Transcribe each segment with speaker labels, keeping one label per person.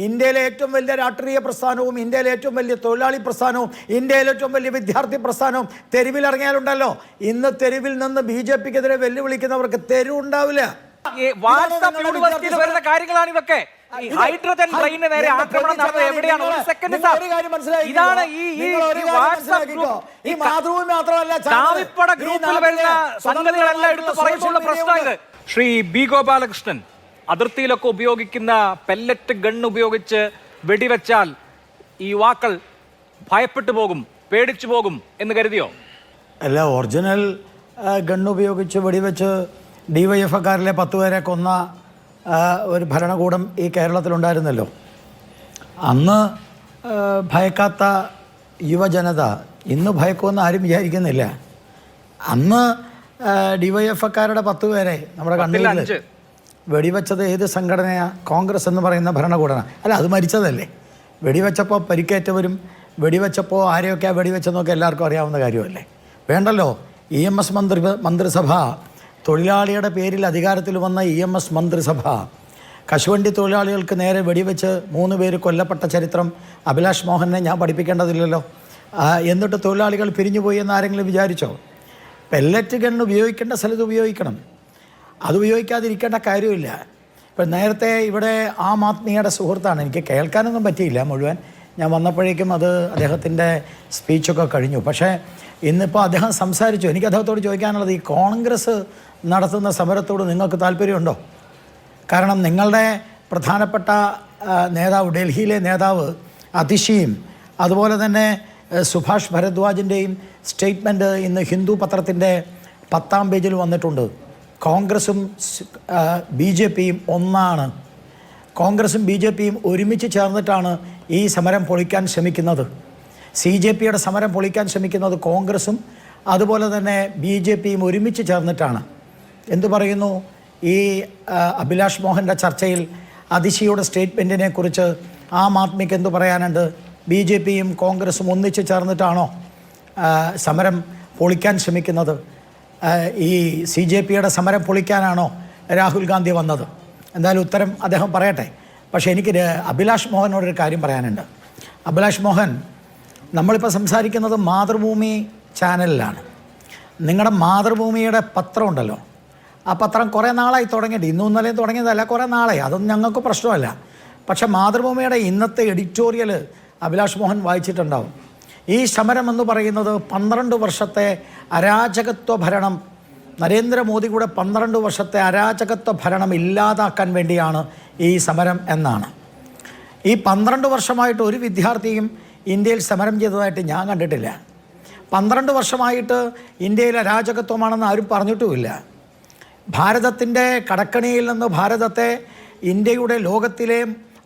Speaker 1: ഇന്ത്യയിലെ ഏറ്റവും വലിയ രാഷ്ട്രീയ പ്രസ്ഥാനവും ഇന്ത്യയിലെ ഏറ്റവും വലിയ തൊഴിലാളി പ്രസ്ഥാനവും ഇന്ത്യയിലെ ഏറ്റവും വലിയ വിദ്യാർത്ഥി പ്രസ്ഥാനവും തെരുവിലിറങ്ങിയാലുണ്ടല്ലോ, ഇന്ന് തെരുവിൽ നിന്ന് BJPക്കെതിരെ വെല്ലുവിളിക്കുന്നവർക്ക് തെരുവുണ്ടാവില്ല.
Speaker 2: വാട്സ്ആപ്പ് യൂണിവേഴ്സിറ്റിയിൽ വരുന്ന കാര്യങ്ങളാണ് ഇതൊക്കെ. ഹൈഡ്രജൻ ട്രെയിനിന് നേരെ ആക്രമണം നടന്നത് എവിടെയാണ്? ഒരു സെക്കൻഡ് സാർ, ഇതാണ് ഈ വാട്സ്ആപ്പ് ഗ്രൂപ്പ്, ഈ മാതൃഭൂമി മാത്രമല്ല ചാവിപ്പട ഗ്രൂപ്പിൽ വരുന്ന സംഗതികളെല്ലാം എടുത്ത് പറയുമ്പോൾ പ്രശ്നം ഇത്. ശ്രീ ബി ഗോപാലകൃഷ്ണൻ, അതിർത്തിയിലൊക്കെ ഉപയോഗിക്കുന്ന പെല്ലറ്റ് ഗൺ ഉപയോഗിച്ച് വെടിവെച്ചാൽ ഈ യുവാക്കൾ ഭയപ്പെട്ടു പോകും, പേടിച്ചു പോകും എന്ന് കരുതിയോ?
Speaker 1: അല്ല, ഒറിജിനൽ ഗൺ ഉപയോഗിച്ച് വെടിവെച്ച് DYFക്കാരിലെ 10 പേരെ കൊന്ന ഒരു ഭരണകൂടം ഈ കേരളത്തിലുണ്ടായിരുന്നല്ലോ. അന്ന് ഭയക്കാത്ത യുവജനത ഇന്ന് ഭയക്കുമെന്ന് ആരും വിചാരിക്കുന്നില്ല. അന്ന് DYFക്കാരുടെ 10 പേരെ നമ്മുടെ കണ്ണൂരിൽ വെടിവെച്ചത് ഏത് സംഘടനയാണ്? കോൺഗ്രസ് എന്ന് പറയുന്ന ഭരണകൂടമാണ്. അല്ല, അത് മരിച്ചതല്ലേ. വെടിവെച്ചപ്പോൾ പരിക്കേറ്റവരും വെടിവെച്ചപ്പോൾ ആരെയൊക്കെയാണ് വെടിവെച്ചെന്നൊക്കെ എല്ലാവർക്കും അറിയാവുന്ന കാര്യമല്ലേ. വേണ്ടല്ലോ, EMS മന്ത്രിസഭ, തൊഴിലാളിയുടെ പേരിൽ അധികാരത്തിൽ വന്ന EMS മന്ത്രിസഭ കശുവണ്ടി തൊഴിലാളികൾക്ക് നേരെ വെടിവെച്ച് 3 പേര് കൊല്ലപ്പെട്ട ചരിത്രം അഭിലാഷ് മോഹനെ ഞാൻ പഠിപ്പിക്കേണ്ടതില്ലല്ലോ. എന്നിട്ട് തൊഴിലാളികൾ പിരിഞ്ഞുപോയി എന്ന് ആരെങ്കിലും വിചാരിച്ചോ? പെല്ലറ്റ് ഗൺ ഉപയോഗിക്കേണ്ട സ്ഥലത്ത് ഉപയോഗിക്കണം, അത് ഉപയോഗിക്കാതിരിക്കേണ്ട കാര്യമില്ല. ഇപ്പം നേരത്തെ ഇവിടെ ആം ആദ്മിയുടെ സുഹൃത്താണ്, എനിക്ക് കേൾക്കാനൊന്നും പറ്റിയില്ല മുഴുവൻ, ഞാൻ വന്നപ്പോഴേക്കും അത് അദ്ദേഹത്തിൻ്റെ സ്പീച്ചൊക്കെ കഴിഞ്ഞു. പക്ഷേ ഇന്നിപ്പോൾ അദ്ദേഹം സംസാരിച്ചു. എനിക്ക് അദ്ദേഹത്തോട് ചോദിക്കാനുള്ളത്, ഈ കോൺഗ്രസ് നടത്തുന്ന സമരത്തോട് നിങ്ങൾക്ക് താല്പര്യമുണ്ടോ? കാരണം നിങ്ങളുടെ പ്രധാനപ്പെട്ട നേതാവ്, ഡൽഹിയിലെ നേതാവ് അതിഷിയും അതുപോലെ തന്നെ സുഭാഷ് ഭരദ്വാജിൻ്റെയും സ്റ്റേറ്റ്മെൻറ്റ് ഇന്ന് ഹിന്ദു പത്രത്തിൻ്റെ 10ാം പേജിൽ വന്നിട്ടുണ്ട്. കോൺഗ്രസും BJPയും ഒന്നാണ്. കോൺഗ്രസും BJPയും ഒരുമിച്ച് ചേർന്നിട്ടാണ് ഈ സമരം പൊളിക്കാൻ ശ്രമിക്കുന്നത്. CJPയുടെ സമരം പൊളിക്കാൻ ശ്രമിക്കുന്നത് കോൺഗ്രസും അതുപോലെ തന്നെ BJPയും ഒരുമിച്ച് ചേർന്നിട്ടാണ്. എന്തു പറയുന്നു? ഈ അഭിലാഷ് മോഹൻ്റെ ചർച്ചയിൽ അതിഷിയുടെ സ്റ്റേറ്റ്മെൻറ്റിനെ കുറിച്ച് ആം ആദ്മിക്ക് എന്തു പറയാനുണ്ട്? BJPയും കോൺഗ്രസും ഒന്നിച്ച് ചേർന്നിട്ടാണോ സമരം പൊളിക്കാൻ ശ്രമിക്കുന്നത്? ഈ CJPയുടെ സമരം പൊളിക്കാനാണോ രാഹുൽ ഗാന്ധി വന്നത്? എന്തായാലും ഉത്തരം അദ്ദേഹം പറയട്ടെ. പക്ഷേ എനിക്ക് അഭിലാഷ് മോഹനോടൊരു കാര്യം പറയാനുണ്ട്. അഭിലാഷ് മോഹൻ, നമ്മളിപ്പോൾ സംസാരിക്കുന്നത് മാതൃഭൂമി ചാനലിലാണ്. നിങ്ങളുടെ മാതൃഭൂമിയുടെ പത്രം ഉണ്ടല്ലോ, ആ പത്രം കുറേ നാളായി തുടങ്ങിയിട്ട്, ഇന്നും ഇന്നലെയും തുടങ്ങിയതല്ല, കുറേ നാളായി, അതൊന്നും ഞങ്ങൾക്ക് പ്രശ്നമല്ല. പക്ഷേ മാതൃഭൂമിയുടെ ഇന്നത്തെ എഡിറ്റോറിയൽ അഭിലാഷ് മോഹൻ വായിച്ചിട്ടുണ്ടാവും. ഈ സമരം എന്ന് പറയുന്നത് 12 വർഷത്തെ അരാജകത്വ ഭരണം, നരേന്ദ്രമോദി കൂടെ 12 വർഷത്തെ അരാജകത്വ ഭരണം ഇല്ലാതാക്കാൻ വേണ്ടിയാണ് ഈ സമരം എന്നാണ്. ഈ 12 വർഷമായിട്ട് ഒരു വിദ്യാർത്ഥിയും ഇന്ത്യയിൽ സമരം ചെയ്തതായിട്ട് ഞാൻ കണ്ടിട്ടില്ല. 12 വർഷമായിട്ട് ഇന്ത്യയിൽ അരാജകത്വമാണെന്ന് ആരും പറഞ്ഞിട്ടുമില്ല. ഭാരതത്തിൻ്റെ കടക്കണിയിൽ നിന്ന് ഭാരതത്തെ ഇന്ത്യയുടെ ലോകത്തിലെ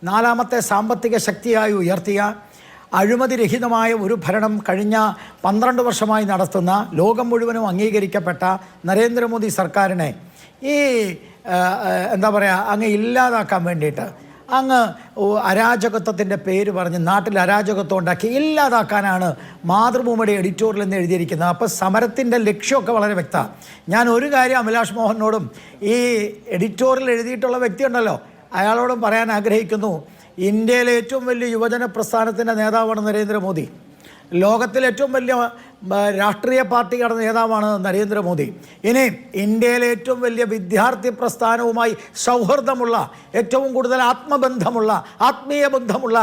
Speaker 1: 4ാമത്തെ സാമ്പത്തിക ശക്തിയായി ഉയർത്തിയ അഴിമതിരഹിതമായ ഒരു ഭരണം കഴിഞ്ഞ 12 വർഷമായി നടത്തുന്ന, ലോകം മുഴുവനും അംഗീകരിക്കപ്പെട്ട നരേന്ദ്രമോദി സർക്കാരിനെ ഈ എന്താ പറയുക, അങ്ങ് ഇല്ലാതാക്കാൻ വേണ്ടിയിട്ട്, അങ്ങ് അരാജകത്വത്തിൻ്റെ പേര് പറഞ്ഞ് നാട്ടിൽ അരാജകത്വം ഉണ്ടാക്കി ഇല്ലാതാക്കാനാണ് മാതൃഭൂമിയുടെ എഡിറ്റോറിയൽ എന്ന് എഴുതിയിരിക്കുന്നത്. അപ്പോൾ സമരത്തിൻ്റെ ലക്ഷ്യമൊക്കെ വളരെ വ്യക്തമാണ്. ഞാൻ ഒരു കാര്യം അഭിലാഷ് മോഹനോടും ഈ എഡിറ്റോറിയൽ എഴുതിയിട്ടുള്ള വ്യക്തിയുണ്ടല്ലോ അയാളോടും പറയാൻ ആഗ്രഹിക്കുന്നു. ഇന്ത്യയിലെ ഏറ്റവും വലിയ യുവജന പ്രസ്ഥാനത്തിൻ്റെ നേതാവാണ് നരേന്ദ്രമോദി. ലോകത്തിലെ ഏറ്റവും വലിയ രാഷ്ട്രീയ പാർട്ടിയുടെ നേതാവാണ് നരേന്ദ്രമോദി. ഇനി ഇന്ത്യയിലെ ഏറ്റവും വലിയ വിദ്യാർത്ഥി പ്രസ്ഥാനവുമായി സൗഹൃദമുള്ള, ഏറ്റവും കൂടുതൽ ആത്മബന്ധമുള്ള, ആത്മീയ ബന്ധമുള്ള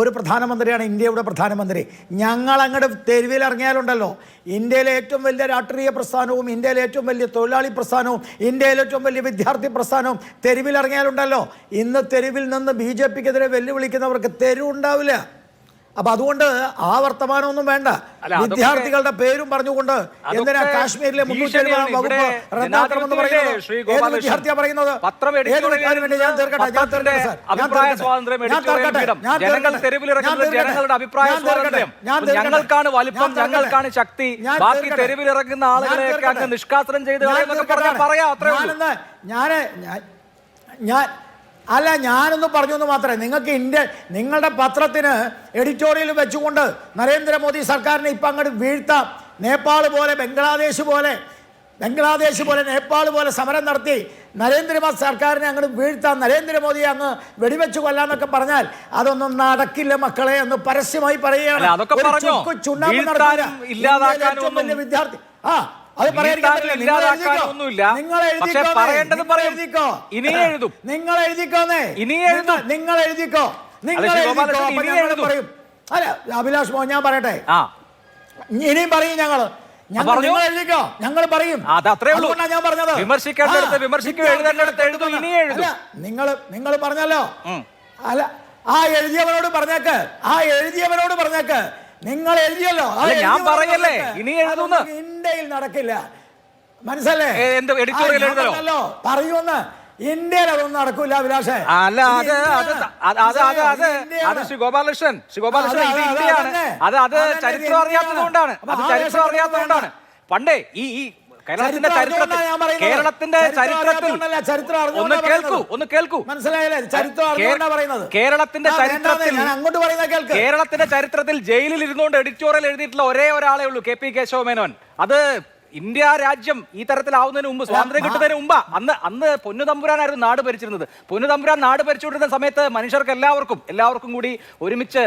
Speaker 1: ഒരു പ്രധാനമന്ത്രിയാണ് ഇന്ത്യയുടെ പ്രധാനമന്ത്രി. ഞങ്ങളങ്ങോട്ട് തെരുവിലിറങ്ങിയാലുണ്ടല്ലോ, ഇന്ത്യയിലെ ഏറ്റവും വലിയ രാഷ്ട്രീയ പ്രസ്ഥാനവും ഇന്ത്യയിലെ ഏറ്റവും വലിയ തൊഴിലാളി പ്രസ്ഥാനവും ഇന്ത്യയിലെ ഏറ്റവും വലിയ വിദ്യാർത്ഥി പ്രസ്ഥാനവും തെരുവിലിറങ്ങിയാലുണ്ടല്ലോ, ഇന്ന് തെരുവിൽ നിന്ന് BJPക്കെതിരെ വെല്ലുവിളിക്കുന്നവർക്ക് തെരുവുണ്ടാവില്ല. അപ്പൊ അതുകൊണ്ട് ആ വർത്തമാനമൊന്നും വേണ്ട. വിദ്യാർത്ഥികളുടെ പേരും പറഞ്ഞുകൊണ്ട് എന്തിനാ കാശ്മീരിലെ 370 വകുപ്പ് റദ്ദാക്കണമെന്ന് പറയുന്നത്? ഏത് വിദ്യാർത്ഥിയാ പറയുന്നത്?
Speaker 3: ഞങ്ങൾക്കാണ് വലിപ്പം, ഞങ്ങൾക്കാണ് ശക്തി, ബാക്കി തെരുവിലിറങ്ങുന്ന ആളുകളെയൊക്കെ അങ്ങ് നിഷ്കാസനം ചെയ്ത് പറയാം. അത്രേ
Speaker 1: ഞാൻ അല്ല, ഞാനൊന്ന് പറഞ്ഞു എന്ന് മാത്രമേ. നിങ്ങൾക്ക് നിങ്ങളുടെ പത്രത്തിന് എഡിറ്റോറിയൽ വെച്ചുകൊണ്ട് നരേന്ദ്രമോദി സർക്കാരിനെ ഇപ്പം അങ്ങോട്ട് വീഴ്ത്താം. നേപ്പാൾ പോലെ, ബംഗ്ലാദേശ് പോലെ, ബംഗ്ലാദേശ് പോലെ നേപ്പാൾ പോലെ സമരം നടത്തി നരേന്ദ്രമോദി സർക്കാരിനെ അങ്ങ് വീഴ്ത്താൻ, നരേന്ദ്രമോദിയെ അങ്ങ് വെടിവെച്ച് കൊല്ലാന്നൊക്കെ പറഞ്ഞാൽ അതൊന്നും നടക്കില്ല മക്കളെ എന്ന് പരസ്യമായി പറയുകയാണ്.
Speaker 3: അതൊക്കെ പറഞ്ഞോ?
Speaker 1: ഏറ്റവും വലിയ വിദ്യാർത്ഥി അത് പറയാതിരിക്കാൻ നിങ്ങൾ എഴുതിക്കോ, നിങ്ങൾ എഴുതിക്കോന്നേ, നിങ്ങൾ എഴുതിക്കോ, നിങ്ങൾ പറയും. അല്ല അഭിലാഷ് മോഹൻ, ഞാൻ പറയട്ടെ, ഇനിയും പറയും ഞങ്ങൾ എഴുതിക്കോ, ഞങ്ങൾ പറയും. ഞാൻ പറഞ്ഞത് നിങ്ങൾ പറഞ്ഞല്ലോ. അല്ല ആ എഴുതിയവരോട് പറഞ്ഞേക്ക്, നിങ്ങൾ എഴുതിയല്ലോ,
Speaker 3: ഞാൻ പറയല്ലേ ഇനി എഴുതുന്നു.
Speaker 1: ഇന്ത്യയിൽ നടക്കില്ല, മനസ്സല്ലേ?
Speaker 3: എഡിറ്റോറിയൽ
Speaker 1: പറയൂന്ന്. ഇന്ത്യയിൽ അതൊന്നും നടക്കൂല അഭിലാഷേ.
Speaker 3: അല്ല അത് ശ്രീ ഗോപാലകൃഷ്ണൻ ഇത് ഇന്ത്യയാണ്. അത് ചരിത്രം അറിയാത്തതുകൊണ്ടാണ്, പണ്ടേ ഈ കേരളത്തിന്റെ ചരിത്രത്തിൽ ഒന്ന് കേൾക്കൂ
Speaker 1: മനസ്സിലായല്ലേ? ചരിത്രം
Speaker 3: കേരളത്തിന്റെ ചരിത്രത്തിൽ ജയിലിൽ ഇരുന്നുകൊണ്ട് എഡിറ്റോറിയൽ എഴുതിയിട്ടുള്ള ഒരേ ഒരാളെ ഉള്ളൂ, KP കേശവ മേനോൻ. അത് ഇന്ത്യ രാജ്യം ഈ തരത്തിലാവുന്നതിന് മുമ്പ്, സ്വാതന്ത്ര്യം കിട്ടുന്നതിന് മുമ്പ്, അന്ന് പൊന്നുതമ്പുരാനായിരുന്നു നാട് ഭരിച്ചിരുന്നത്. പൊന്നുതമ്പുരാൻ നാട് ഭരിച്ചുകൊണ്ടിരുന്ന സമയത്ത് മനുഷ്യർക്ക് എല്ലാവർക്കും കൂടി ഒരുമിച്ച്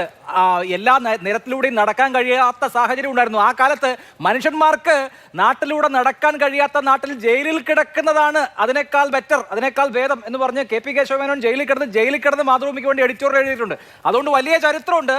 Speaker 3: എല്ലാ നിരത്തിലൂടെയും നടക്കാൻ കഴിയാത്ത സാഹചര്യം ഉണ്ടായിരുന്നു. ആ കാലത്ത് മനുഷ്യന്മാർക്ക് നാട്ടിലൂടെ നടക്കാൻ കഴിയാത്ത നാട്ടിൽ ജയിലിൽ കിടക്കുന്നതാണ് അതിനേക്കാൾ ബെറ്റർ, അതിനേക്കാൾ ഭേദം എന്ന് പറഞ്ഞ് KP കേശവ മേനോൻ ജയിലിൽ കിടന്ന് മാതൃഭൂമിക്ക് വേണ്ടി എഡിറ്റോറിയൽ എഴുതിയിട്ടുണ്ട്. അതുകൊണ്ട് വലിയ ചരിത്രമുണ്ട്.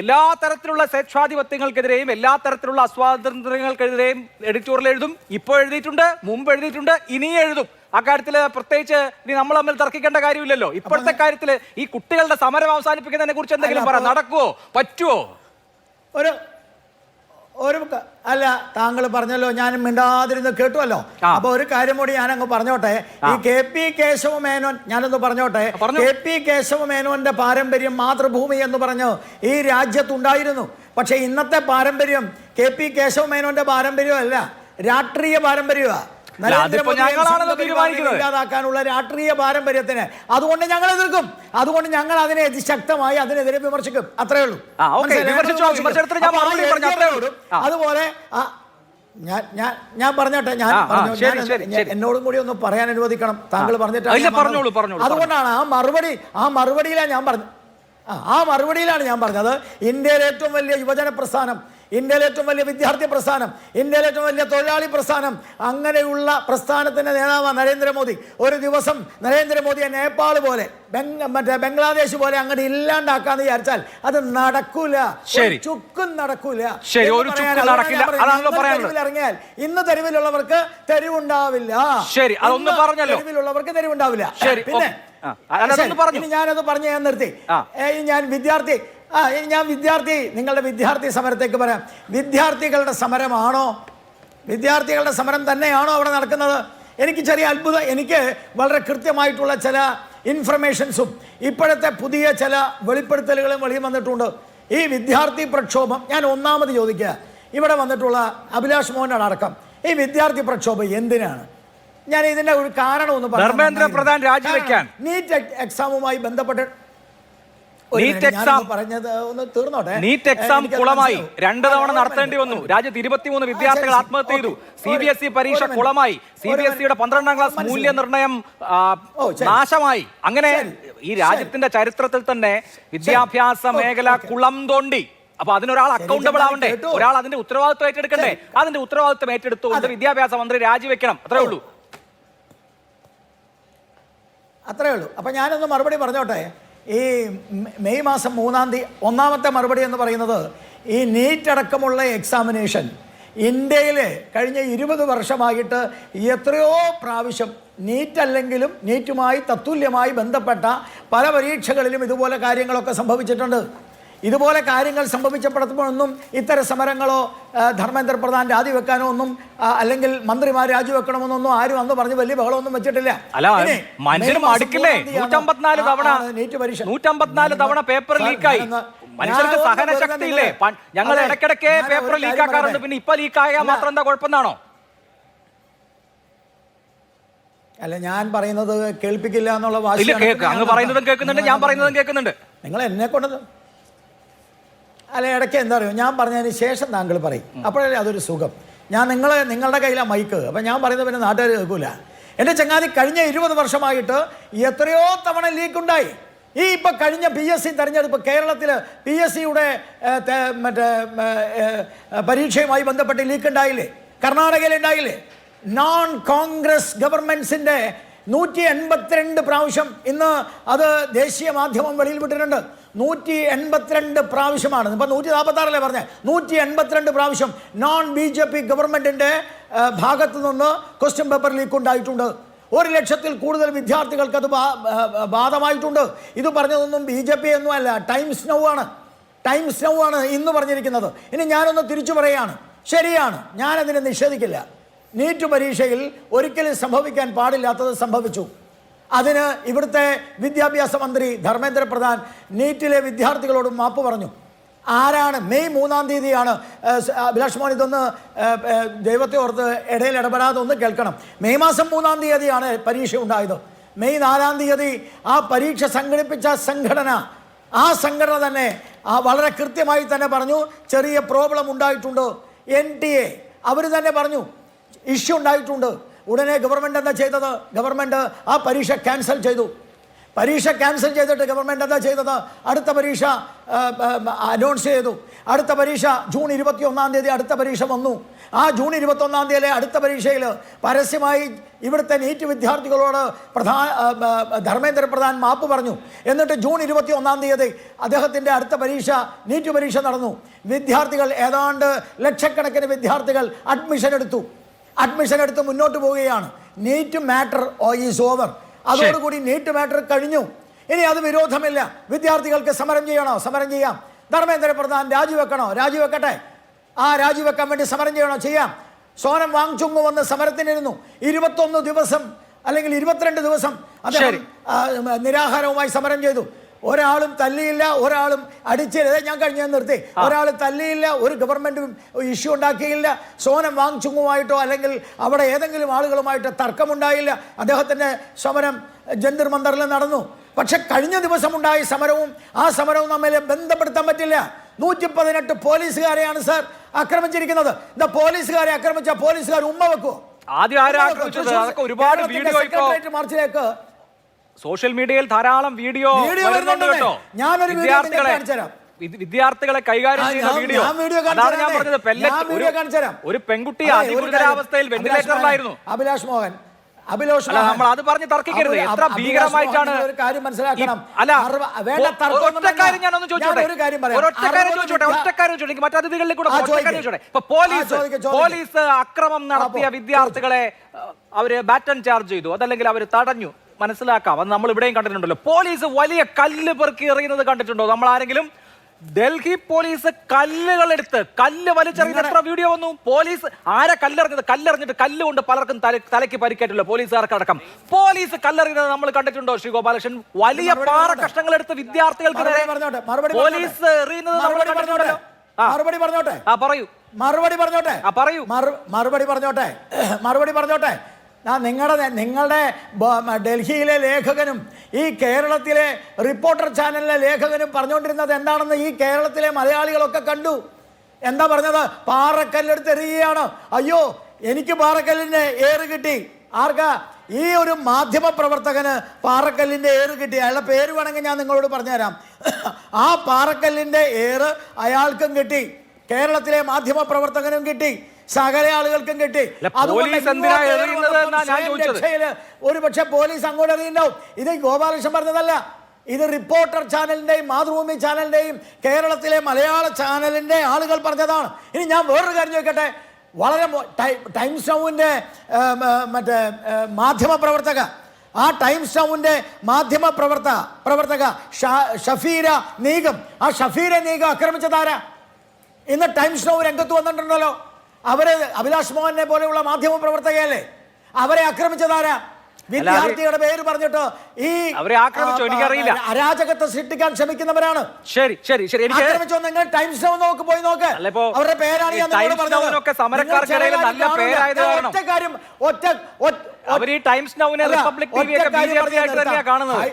Speaker 3: എല്ലാ തരത്തിലുള്ള സ്വേച്ഛാധിപത്യങ്ങൾക്കെതിരെയും എല്ലാ തരത്തിലുള്ള അസ്വാതന്ത്ര്യങ്ങൾക്കെതിരെയും എഡിറ്റോറിയൽ എഴുതും. ഇപ്പോൾ എഴുതിയിട്ടുണ്ട്, മുമ്പ് എഴുതിയിട്ടുണ്ട്, ഇനിയും എഴുതും. ആ കാര്യത്തിൽ പ്രത്യേകിച്ച് ഇനി നമ്മൾ തമ്മിൽ തർക്കിക്കേണ്ട കാര്യമില്ലല്ലോ. ഇപ്പോഴത്തെ കാര്യത്തിൽ ഈ കുട്ടികളുടെ സമരം അവസാനിപ്പിക്കുന്നതിനെ കുറിച്ച് എന്തെങ്കിലും പറയാം? നടക്കുവോ, പറ്റുവോ?
Speaker 1: അല്ല, താങ്കൾ പറഞ്ഞല്ലോ, ഞാൻ മിണ്ടാതിരുന്ന് കേട്ടുവല്ലോ. അപ്പൊ ഒരു കാര്യം കൂടി ഞാൻ അങ്ങ് പറഞ്ഞോട്ടെ. ഈ KP കേശവ മേനോൻ, ഞാനൊന്ന് പറഞ്ഞോട്ടെ. KP കേശവ മേനോന്റെ പാരമ്പര്യം മാതൃഭൂമി എന്ന് പറഞ്ഞു ഈ രാജ്യത്തുണ്ടായിരുന്നു. പക്ഷെ ഇന്നത്തെ പാരമ്പര്യം KP കേശവ മേനോന്റെ പാരമ്പര്യമല്ല, രാഷ്ട്രീയ പാരമ്പര്യമാണ്. ഇല്ലാതാക്കാനുള്ള രാഷ്ട്രീയ പാരമ്പര്യത്തിന് അതുകൊണ്ട് ഞങ്ങൾ എതിർക്കും. അതുകൊണ്ട് ഞങ്ങൾ അതിനെതിരെ അതിനെതിരെ വിമർശിക്കും. അത്രേ ഉള്ളൂ. അതുപോലെ ഞാൻ പറഞ്ഞോട്ടെ, എന്നോടും കൂടി ഒന്ന് പറയാൻ അനുവദിക്കണം. താങ്കൾ പറഞ്ഞിട്ട് അതുകൊണ്ടാണ് ആ മറുപടിയിലാണ് ഞാൻ പറഞ്ഞത് ഇന്ത്യയിലെ ഏറ്റവും വലിയ യുവജന പ്രസ്ഥാനം, ഇന്ത്യയിലെ ഏറ്റവും വലിയ വിദ്യാർത്ഥി പ്രസ്ഥാനം, ഇന്ത്യയിലെ ഏറ്റവും വലിയ തൊഴിലാളി പ്രസ്ഥാനം, അങ്ങനെയുള്ള പ്രസ്ഥാനത്തിന്റെ നേതാവാണ് നരേന്ദ്രമോദി. ഒരു ദിവസം നരേന്ദ്രമോദിയെ നേപ്പാൾ പോലെ ബംഗ്ലാദേശ് പോലെ അങ്ങനെ ഇല്ലാണ്ടാക്കാന്ന് വിചാരിച്ചാൽ അത് നടക്കൂല, ചുക്കും നടക്കൂല. ഇറങ്ങിയാൽ ഇന്ന് തെരുവിലുള്ളവർക്ക് തെരുവുണ്ടാവില്ല, തെരുവിലുള്ളവർക്ക് തെരുവുണ്ടാവില്ല. പിന്നെ ഞാനത് പറഞ്ഞ് ഞാൻ നിർത്തി. ഞാൻ വിദ്യാർത്ഥി നിങ്ങളുടെ വിദ്യാർത്ഥി സമരത്തേക്ക് പറയാം. വിദ്യാർത്ഥികളുടെ സമരമാണോ, വിദ്യാർത്ഥികളുടെ സമരം തന്നെയാണോ അവിടെ നടക്കുന്നത്? എനിക്ക് ചെറിയ അത്ഭുതം, എനിക്ക് വളരെ കൃത്യമായിട്ടുള്ള ചില ഇൻഫർമേഷൻസും ഇപ്പോഴത്തെ പുതിയ ചില വെളിപ്പെടുത്തലുകളും വെളിയിൽ വന്നിട്ടുണ്ട്. ഈ വിദ്യാർത്ഥി പ്രക്ഷോഭം, ഞാൻ ഒന്നാമത് ചോദിക്കുക, ഇവിടെ വന്നിട്ടുള്ള അഭിലാഷ് മോഹനോട് അടക്കം, ഈ വിദ്യാർത്ഥി പ്രക്ഷോഭം എന്തിനാണ്? ഞാൻ ഇതിന്റെ ഒരു കാരണം ഒന്ന്
Speaker 3: പറഞ്ഞു.
Speaker 1: നീറ്റ് എക്സാമുമായി ബന്ധപ്പെട്ട്
Speaker 3: നീറ്റ് എക്സാം കുളമായി 2 തവണ നടത്തേണ്ടി വന്നു. രാജ്യത്ത് 23 വിദ്യാർത്ഥികൾ ആത്മഹത്യ ചെയ്തു. CBSE പരീക്ഷ കുളമായി. CBSEയുടെ 12ാം ക്ലാസ് മൂല്യനിർണ്ണയം നാശമായി. അങ്ങനെ ഈ രാജ്യത്തിന്റെ ചരിത്രത്തിൽ തന്നെ വിദ്യാഭ്യാസ മേഖല കുളം തോണ്ടി. അപ്പൊ അതിനൊരാൾ അക്കൗണ്ടബിൾ ആവണ്ടേ, ഒരാൾ അതിന്റെ ഉത്തരവാദിത്വം ഏറ്റെടുക്കണ്ടേ? അതിന്റെ ഉത്തരവാദിത്വം ഏറ്റെടുത്തുകൊണ്ട് വിദ്യാഭ്യാസ മന്ത്രി രാജിവെക്കണം. അത്രേ ഉള്ളൂ.
Speaker 1: അപ്പൊ ഞാനൊന്ന് മറുപടി പറഞ്ഞോട്ടെ. ഈ മെയ് മാസം 3-ാം തീയതി ഒന്നാമത്തെ മറുപടി എന്ന് പറയുന്നത്, ഈ നീറ്റ് അടക്കമുള്ള എക്സാമിനേഷൻ ഇന്ത്യയിൽ കഴിഞ്ഞ 20 വർഷമായിട്ട് എത്രയോ പ്രാവശ്യം നീറ്റ് അല്ലെങ്കിലും നീറ്റുമായി തത്തുല്യമായി ബന്ധപ്പെട്ട പല പരീക്ഷകളിലും ഇതുപോലെ കാര്യങ്ങളൊക്കെ സംഭവിച്ചിട്ടുണ്ട്. ഇതുപോലെ കാര്യങ്ങൾ സംഭവിച്ചപ്പോഴൊന്നും ഇത്തരം സമരങ്ങളോ ധർമ്മേന്ദ്ര പ്രധാൻ രാജിവെക്കാനോ ഒന്നും അല്ലെങ്കിൽ മന്ത്രിമാർ രാജിവെക്കണമെന്നൊന്നും ആരും അന്ന് പറഞ്ഞ് വലിയ ബഹളമൊന്നും വെച്ചിട്ടില്ല.
Speaker 3: നീറ്റ് പരീക്ഷ 154 തവണ പേപ്പർ ലീക്കായി. മനുഷ്യർക്ക് സഹനശക്തി ഇല്ലേ? ഞങ്ങൾ ഇടയ്ക്കിടയ്ക്ക് പേപ്പർ ലീക്കാക്കാറുണ്ട്, പിന്നെ ഇപ്പൊ ലീക്കായാൽ മാത്രം എന്താ കുഴപ്പമെന്നാണോ?
Speaker 1: അല്ല, ഞാൻ പറയുന്നത് കേൾപ്പിക്കില്ല എന്നുള്ള വാശി.
Speaker 3: അങ്ങ് പറയുന്നതും കേൾക്കുന്നുണ്ട്, ഞാൻ പറയുന്നതും കേൾക്കുന്നുണ്ട്.
Speaker 1: നിങ്ങൾ എന്നെ കൊണ്ടത് അല്ല, ഇടയ്ക്ക് എന്താ പറയുക, ഞാൻ പറഞ്ഞതിന് ശേഷം താങ്കൾ പറയും, അപ്പോഴല്ലേ അതൊരു സുഖം. നിങ്ങളുടെ കയ്യിലാണ് മൈക്ക്. അപ്പം ഞാൻ പറയുന്നത് പിന്നെ നാട്ടുകാർ കേൾക്കൂല. എൻ്റെ ചങ്ങാതി കഴിഞ്ഞ 20 വർഷമായിട്ട് എത്രയോ തവണ ലീക്കുണ്ടായി. ഈ ഇപ്പം കഴിഞ്ഞ PSC തെരഞ്ഞെടുപ്പ് കേരളത്തിൽ PSCയുടെ മറ്റേ പരീക്ഷയുമായി ബന്ധപ്പെട്ട് ലീക്ക് ഉണ്ടായില്ലേ? കർണാടകയിൽ ഉണ്ടായില്ലേ? നോൺ കോൺഗ്രസ് ഗവൺമെൻറ്റ്സിൻ്റെ 182 പ്രാവശ്യം ഇന്ന് അത് ദേശീയ മാധ്യമം വെളിയിൽ വിട്ടിട്ടുണ്ട്. 182 പ്രാവശ്യമാണ്. ഇപ്പം 146 പറഞ്ഞേ. 182 പ്രാവശ്യം നോൺ BJP ഗവൺമെൻറ്റിൻ്റെ ഭാഗത്തു നിന്ന് ക്വസ്റ്റ്യൻ പേപ്പർ ലീക്ക് ഉണ്ടായിട്ടുണ്ട്. 1,00,000-ൽ കൂടുതൽ വിദ്യാർത്ഥികൾക്ക് അത് ബാധമായിട്ടുണ്ട്. ഇത് പറഞ്ഞതൊന്നും BJP ഒന്നും അല്ല, ടൈംസ് നൗ ആണ് ഇന്ന് പറഞ്ഞിരിക്കുന്നത്. ഇനി ഞാനൊന്ന് തിരിച്ചു പറയുകയാണ്. ശരിയാണ്, ഞാനതിനെ നിഷേധിക്കില്ല. നീറ്റ് പരീക്ഷയിൽ ഒരിക്കലും സംഭവിക്കാൻ പാടില്ലാത്തത് സംഭവിച്ചു. അതിന് ഇവിടുത്തെ വിദ്യാഭ്യാസ മന്ത്രി ധർമ്മേന്ദ്ര പ്രധാൻ നീറ്റിലെ വിദ്യാർത്ഥികളോട് മാപ്പ് പറഞ്ഞു. ആരാണ്? മെയ് 3-ാം തീയതിയാണ്. അഭിലാഷ് മോൻ ഇതൊന്ന് ദൈവത്തെ ഓർത്ത് ഇടയിൽ ഇടപെടാതെ ഒന്ന് കേൾക്കണം. മെയ് മാസം 3-ാം തീയതിയാണ് പരീക്ഷ ഉണ്ടായത്. മെയ് 4-ാം തീയതി ആ പരീക്ഷ സംഘടിപ്പിച്ച ആ സംഘടന തന്നെ വളരെ കൃത്യമായി തന്നെ പറഞ്ഞു ചെറിയ പ്രോബ്ലം ഉണ്ടായിട്ടുണ്ട്. NTA അവർ തന്നെ പറഞ്ഞു ഇഷ്യൂ ഉണ്ടായിട്ടുണ്ട്. ഉടനെ ഗവൺമെൻറ് എന്താ ചെയ്തത്? ഗവൺമെൻറ് ആ പരീക്ഷ ക്യാൻസൽ ചെയ്തു. പരീക്ഷ ക്യാൻസൽ ചെയ്തിട്ട് ഗവൺമെൻറ് എന്താ ചെയ്തത്? അടുത്ത പരീക്ഷ അനൗൺസ് ചെയ്തു. അടുത്ത പരീക്ഷ ജൂൺ 21-ാം തീയതി അടുത്ത പരീക്ഷ വന്നു. ആ ജൂൺ 21-ാം തീയതിയിലെ അടുത്ത പരീക്ഷയിൽ പരസ്യമായി ഇവിടുത്തെ നീറ്റ് വിദ്യാർത്ഥികളോട് ധർമ്മേന്ദ്ര പ്രധാൻ മാപ്പ് പറഞ്ഞു. എന്നിട്ട് ജൂൺ 21-ാം തീയതി അദ്ദേഹത്തിൻ്റെ അടുത്ത പരീക്ഷ നീറ്റ് പരീക്ഷ നടന്നു. വിദ്യാർത്ഥികൾ ഏതാണ്ട് ലക്ഷക്കണക്കിന് വിദ്യാർത്ഥികൾ അഡ്മിഷൻ എടുത്ത് മുന്നോട്ട് പോവുകയാണ്. NEET matter is over. അതോടുകൂടി നീറ്റ് മാറ്റർ കഴിഞ്ഞു. ഇനി അത് വിരോധമില്ല. വിദ്യാർത്ഥികൾക്ക് സമരം ചെയ്യണോ? സമരം ചെയ്യാം. ധർമ്മേന്ദ്ര പ്രധാൻ രാജിവെക്കണോ? രാജിവെക്കട്ടെ. രാജിവെക്കാൻ വേണ്ടി സമരം ചെയ്യണോ? ചെയ്യാം. സോനം വാങ്ചുങ് വന്ന് സമരത്തിനിരുന്നു. 21 ദിവസം അല്ലെങ്കിൽ 22 ദിവസം അദ്ദേഹം നിരാഹാരവുമായി സമരം ചെയ്തു. ഒരാളും തല്ലിയില്ല, ഒരാളും അടിച്ചില്ല. ഞാൻ കഴിഞ്ഞ നിർത്തി. ഒരാൾ തല്ലിയില്ല, ഒരു ഗവൺമെൻറ്റും ഇഷ്യൂ ഉണ്ടാക്കിയില്ല. സോനം വാങ്ചുങ്ങുമായിട്ടോ അല്ലെങ്കിൽ അവിടെ ഏതെങ്കിലും ആളുകളുമായിട്ടോ തർക്കമുണ്ടായില്ല. അദ്ദേഹത്തിൻ്റെ സമരം ജന്തർ മന്ദറിൽ നടന്നു. പക്ഷെ കഴിഞ്ഞ ദിവസം ഉണ്ടായ സമരവും ആ സമരവും തമ്മിൽ ബന്ധപ്പെടുത്താൻ പറ്റില്ല. 118 പോലീസുകാരെയാണ് സാർ ആക്രമിച്ചിരിക്കുന്നത്. പോലീസുകാരെ ആക്രമിച്ച പോലീസുകാർ ഉമ്മ വെക്കുമോ? മാർച്ചിലേക്ക്
Speaker 3: സോഷ്യൽ മീഡിയയിൽ ധാരാളം വീഡിയോ വരുന്നുണ്ട് കേട്ടോ. വിദ്യാർത്ഥികളെ കൈകാര്യം ചെയ്യുന്ന വീഡിയോ. അതാണ് ഞാൻ പറഞ്ഞത്. ഒരു പെൺകുട്ടി അതിഗുരുതരാവസ്ഥയിൽ വെന്റിലേറ്ററിലായിരുന്നു.
Speaker 1: അഭിലാഷ് മോഹൻ
Speaker 3: നമ്മൾ അത് പറഞ്ഞ് തർക്കിക്കരുത്. എത്ര ഭീകരമായിട്ടാണ്. അല്ല, ഒറ്റ കാര്യം ഞാനൊന്ന് ചോദിച്ചോട്ടെ. മറ്റതിഥികളിലേക്ക് കൂടെ ചോദിച്ചോട്ടെ. ഇപ്പൊ പോലീസ് അക്രമം നടത്തിയ വിദ്യാർത്ഥികളെ അവര് ബാറ്റൺ ചാർജ് ചെയ്തു, അതല്ലെങ്കിൽ അവര് തടഞ്ഞു. മനസ്സിലാക്കാം, അത് നമ്മൾ ഇവിടെയും കണ്ടിട്ടുണ്ടല്ലോ. പോലീസ് വലിയ കല്ല് പെറുക്കി എറിയുന്നത് കണ്ടിട്ടുണ്ടോ നമ്മൾ ആരെങ്കിലും? ഡൽഹി പോലീസ് കല്ല് വലിച്ചെറിയുന്ന എത്ര വീഡിയോ വന്നു? പോലീസ് ആരെ കല്ലെറിഞ്ഞിട്ട് കല്ലുകൊണ്ട് പലർക്കും തലയ്ക്ക് പരിക്കേറ്റല്ലോ, പോലീസുകാർക്കടക്കം. പോലീസ് കല്ലെറിയുന്നത് നമ്മൾ കണ്ടിട്ടുണ്ടോ ശ്രീ ഗോപാലകൃഷ്ണൻ? വലിയ പാറ കഷ്ണങ്ങൾ എടുത്ത് വിദ്യാർത്ഥികൾക്ക് പോലീസ് എറിയുന്നത് നമ്മൾ കണ്ടിട്ടുണ്ടല്ലോ.
Speaker 1: മറുപടി പറഞ്ഞോട്ടെ. നിങ്ങളുടെ ഡൽഹിയിലെ ലേഖകനും ഈ കേരളത്തിലെ റിപ്പോർട്ടർ ചാനലിലെ ലേഖകനും പറഞ്ഞുകൊണ്ടിരുന്നത് എന്താണെന്ന് ഈ കേരളത്തിലെ മലയാളികളൊക്കെ കണ്ടു. എന്താ പറഞ്ഞത്? പാറക്കല്ലെടുത്ത് എറിയുകയാണ്. അയ്യോ, എനിക്ക് പാറക്കല്ലിൻ്റെ ഏറ് കിട്ടി. ആർക്കാ? ഈ ഒരു മാധ്യമ പ്രവർത്തകന് പാറക്കല്ലിൻ്റെ ഏറ് കിട്ടി. അയാളുടെ പേര് വേണമെങ്കിൽ ഞാൻ നിങ്ങളോട് പറഞ്ഞുതരാം. ആ പാറക്കല്ലിൻ്റെ ഏറ് അയാൾക്കും കിട്ടി, കേരളത്തിലെ മാധ്യമ പ്രവർത്തകനും കിട്ടി, സകല ആളുകൾക്കും കിട്ടി. ഒരു പക്ഷെ പോലീസ് അങ്ങോട്ട് എറിയുണ്ടാവും. ഇത് ഗോപാലകൃഷ്ണൻ പറഞ്ഞതല്ല, ഇത് റിപ്പോർട്ടർ ചാനലിന്റെയും മാതൃഭൂമി ചാനലിന്റെയും കേരളത്തിലെ മലയാള ചാനലിന്റെ ആളുകൾ പറഞ്ഞതാണ്. ഇനി ഞാൻ വേറൊരു കാര്യം ചോദിക്കട്ടെ. വളരെ ടൈംസ് നൗവിന്റെ മറ്റേ മാധ്യമ പ്രവർത്തക, ആ ടൈംസ് നൗവിന്റെ മാധ്യമ പ്രവർത്തക ഷഫീര നീഗം, ആ ഷഫീര നീഗം ആക്രമിച്ചതാരാ? ഇന്ന് ടൈംസ് നൗ രംഗത്ത് വന്നിട്ടുണ്ടല്ലോ. അവര് അഭിലാഷ് മോഹനെ പോലെയുള്ള മാധ്യമ പ്രവർത്തകയല്ലേ? അവരെ ആക്രമിച്ചതാരാ? വിദ്യാർത്ഥിയുടെ പേര് പറഞ്ഞിട്ട് ഈ
Speaker 3: അവരെ ആക്രമിച്ചോ? എനിക്കറിയില്ല.
Speaker 1: അരാജകത്വം സൃഷ്ടിക്കാൻ ശ്രമിക്കുന്നവരാണ്.
Speaker 3: ശരി.
Speaker 1: ആക്രമിച്ചോ? നിങ്ങൾ ടൈംസ് നൗ പോയി നോക്ക്. അവരുടെ പേരാണ് ഞാൻ നിങ്ങളോട് പറഞ്ഞത്.
Speaker 3: അവർ ഈ ടൈംസ് നൗവിനെ റിപ്പബ്ലിക് ടിവി ഒക്കെ ബിജെപി ആയിട്ട് തന്നെയാണ് കാണുന്നത്.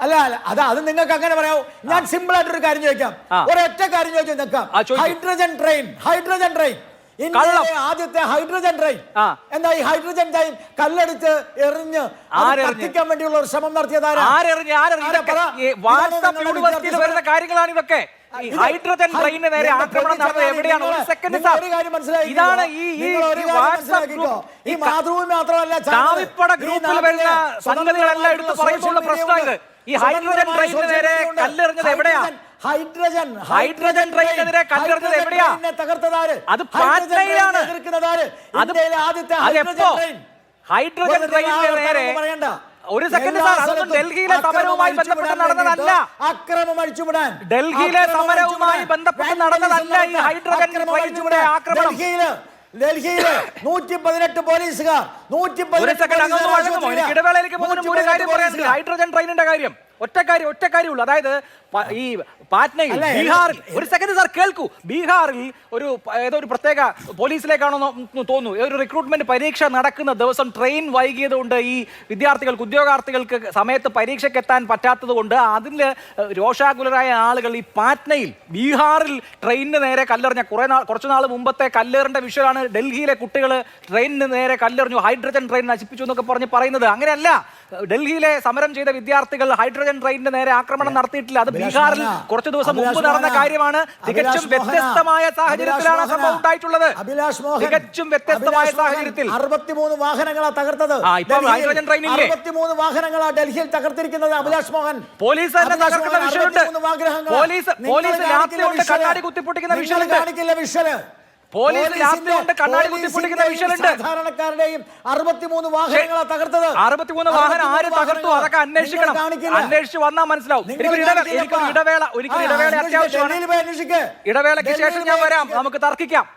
Speaker 1: അല്ല അത് നിങ്ങൾക്ക് അങ്ങനെ പറയാമോ? ഞാൻ സിമ്പിൾ ആയിട്ടൊരു കാര്യം ചോദിക്കാം, ഒരൊറ്റ കാര്യം ചോദിക്കാം. ഹൈഡ്രജൻ ട്രെയിൻ ഇന്ത്യയിലെ ആദ്യത്തെ ഹൈഡ്രജൻ ട്രെയിൻ എന്താ? ഈ ഹൈഡ്രജൻ ട്രെയിൻ കല്ലെടുത്ത് എറിഞ്ഞ് കത്തിക്കാൻ വേണ്ടിയുള്ള ഒരു ശ്രമം നടത്തിയതാരാ?
Speaker 3: വരുന്ന കാര്യങ്ങളാണ് ഇതൊക്കെ. ഹൈഡ്രജൻ ട്രെയിനിന് നേരെ ആക്രമണം നടന്നത് എവിടെയാണ്? ഒരു സെക്കൻഡ് സാർ, ഇതാണ്
Speaker 1: ഈ മാതൃഭൂമി മാത്രമല്ല
Speaker 3: കാവിപ്പട ഗ്രൂപ്പിൽ വരുന്ന സംഗതികളെല്ലാം എടുത്ത് പറയുമ്പോൾ പ്രശ്നം ഇത്. ഈ ഹൈഡ്രജൻ ട്രെയിനിന് നേരെ കല്ലെറിഞ്ഞത് എവിടെയാ? ഹൈഡ്രജൻ ട്രെയിനിനെതിരെ കല്ലെറിഞ്ഞത് എവിടെയാ? അത് പാറ്റ്നയിലാണ്. അതെപ്പോ ഹൈഡ്രജൻ ട്രെയിനിന് നേരെ? ഒരു സെക്കൻഡ് സാർ, അതൊന്നും ഡൽഹിയിലെ സമരവുമായി ബന്ധപ്പെട്ട് നടന്നതല്ല.
Speaker 1: അക്രമം അഴിച്ചുവിടാൻ
Speaker 3: ഡൽഹിയിലെ സമരവുമായി ബന്ധപ്പെട്ട് നടന്നതല്ല ഈ ഹൈഡ്രജൻ ട്രെയിനിന്റെ ആക്രമണം.
Speaker 1: ഡൽഹിയിലെ 118 പോലീസുകാർ
Speaker 3: ഇടവേളയിലേക്ക് പോകുന്ന ഒരു കാര്യം പറയാൻ, ഹൈഡ്രജൻ ട്രെയിനിന്റെ കാര്യം ഒറ്റ കാര്യമുള്ളൂ. അതായത് ഈ പാറ്റ്നയിൽ, ബീഹാറിൽ, ഒരു സെക്കൻഡ് സാർ കേൾക്കൂ, ബീഹാറിൽ ഏതോ ഒരു പ്രത്യേക പോലീസിലേക്കാണോ തോന്നുന്നു ഒരു റിക്രൂട്ട്മെന്റ് പരീക്ഷ നടക്കുന്ന ദിവസം ട്രെയിൻ വൈകിയത് കൊണ്ട് ഈ ഉദ്യോഗാർത്ഥികൾക്ക് സമയത്ത് പരീക്ഷയ്ക്ക് എത്താൻ പറ്റാത്തത് കൊണ്ട് അതിൽ രോഷാകുലരായ ആളുകൾ ഈ പാറ്റ്നയിൽ, ബീഹാറിൽ ട്രെയിനിന് നേരെ കല്ലെറിഞ്ഞ കുറച്ചു നാൾ മുമ്പത്തെ കല്ലെറിന്റെ വിഷയമാണ് ഡൽഹിയിലെ കുട്ടികൾ ട്രെയിനിന് നേരെ കല്ലെറിഞ്ഞു, ഹൈഡ്രജൻ ട്രെയിൻ നശിപ്പിച്ചു എന്നൊക്കെ പറഞ്ഞ് പറയുന്നത്. അങ്ങനെയല്ല, ഡൽഹിയിലെ സമരം ചെയ്ത വിദ്യാർത്ഥികൾ ഹൈഡ്രജൻ ട്രെയിനിന് നേരെ ആക്രമണം നടത്തിയിട്ടില്ല. അത് ബീഹാറിൽ കുറച്ചു ദിവസം മുമ്പ് നടന്ന കാര്യമാണ്. തികച്ചും വ്യത്യസ്തമായ സാഹചര്യത്തിലാണ് സംഭവം ഉണ്ടായിട്ടുള്ളത്. തികച്ചും വ്യത്യസ്തമായ സാഹചര്യത്തിൽ
Speaker 1: 63 വാഹനങ്ങളാണ് തകർത്തത്.
Speaker 3: ഹൈഡ്രജൻ ട്രെയിനില്ലേ?
Speaker 1: 63 വാഹനങ്ങളാണ് ഡൽഹിയിൽ തകർത്തിരിക്കുന്നത്. അഭിലാഷ് മോഹൻ,
Speaker 3: പോലീസ് തന്നെ തകർക്കുന്ന വിഷയമുണ്ട്. പോലീസ് രാത്രി കൊണ്ട് കണ്ണാടി കുത്തിപ്പൊട്ടിക്കുന്ന വിഷയമുണ്ട്. പോലീസ് രാത്രി കൊണ്ട് കണ്ണാടി കുത്തിപ്പൊട്ടിക്കുന്ന വിഷയമുണ്ട്.
Speaker 1: സാധാരണക്കാരുടെയും 63 വാഹനങ്ങളാണ് തകർത്തത്.
Speaker 3: 63 വാഹനം ആര് തകർത്തു? അതൊക്കെ അന്വേഷിക്കണം. അന്വേഷിച്ച് വന്നാൽ മനസ്സിലാവും. ഒരിക്കലും ഇടവേള അത്യാവശ്യമാണ്. ഇടവേളയ്ക്ക് ശേഷം ഞാൻ വരാം, നമുക്ക് തർക്കിക്കാം.